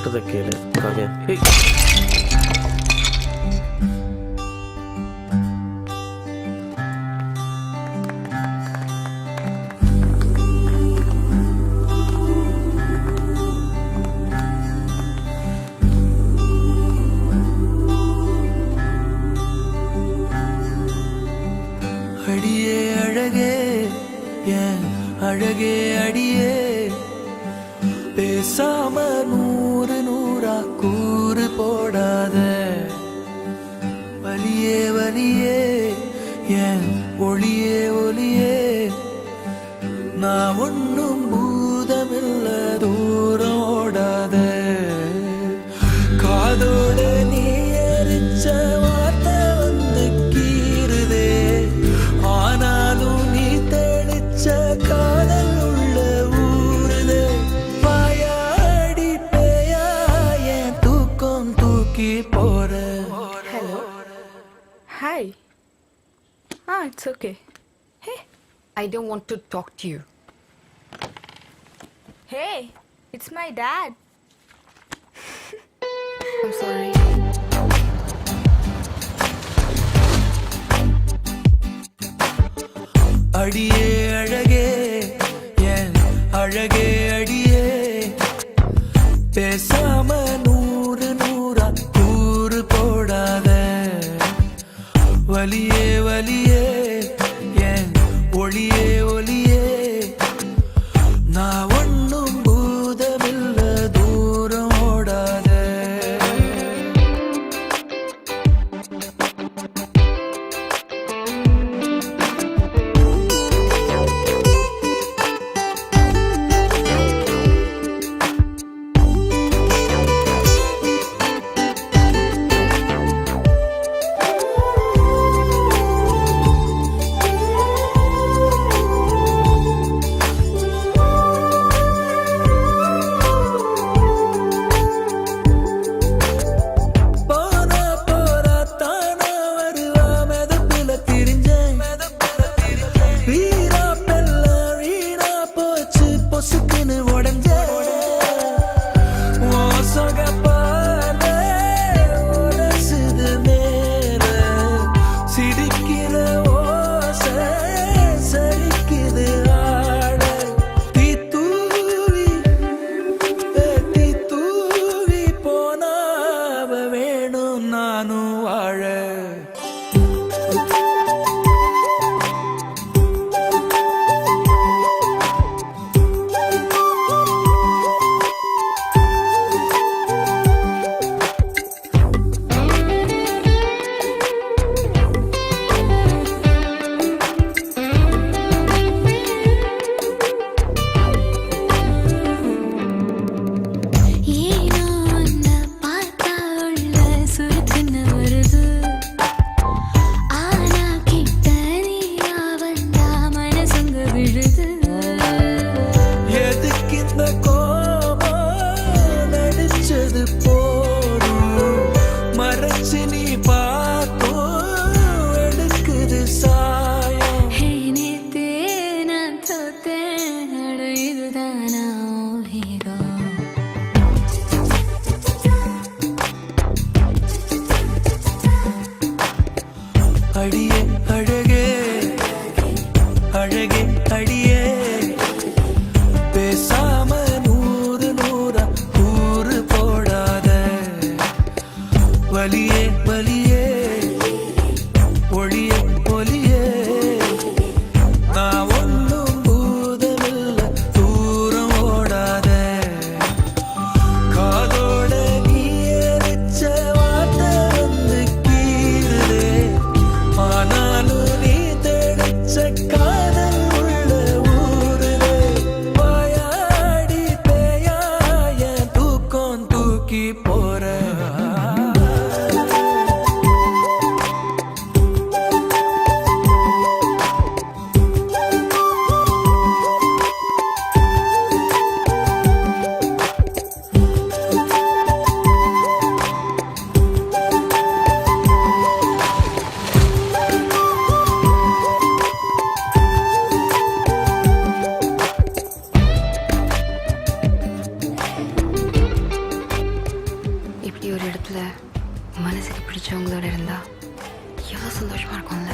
சொல்றத கேளு காவியா. ஏய். அடியே அழகே ஏன் அழகே அடியே பேசாம நூறு நூறா கூறு போடாத வலியே வலியே ஏன் ஒளியே ஒளியே நான் ஒன்னும் பூதமில்ல தூரம் ஓடாத காதோட நீ எரிச்ச வார்த்தை வந்து கீறுதே ஆனாலும் நீ தெளிச்ச காதல் உள்ள ஊறுதே வாயாடி பேயா என் தூக்கம் தூக்கி போற. Hello. Hi. It's okay. Hey, I don't want to talk to you. Hey, it's my dad. I'm sorry. அடியே அழகே ஏன் அழகே அடியே பேசாம நூறு நூறா கூறு போடாத வலியே வலியே ஏன் ஒளியே ஒளியே நான் ஒன்னும் பூதமில்ல தூரம் ஓடாத. இப்படி ஒரு இடத்துல மனசுக்கு பிடிச்சவங்களோட இருந்தா எவ்வளோ சந்தோஷமா இருக்கும்ல.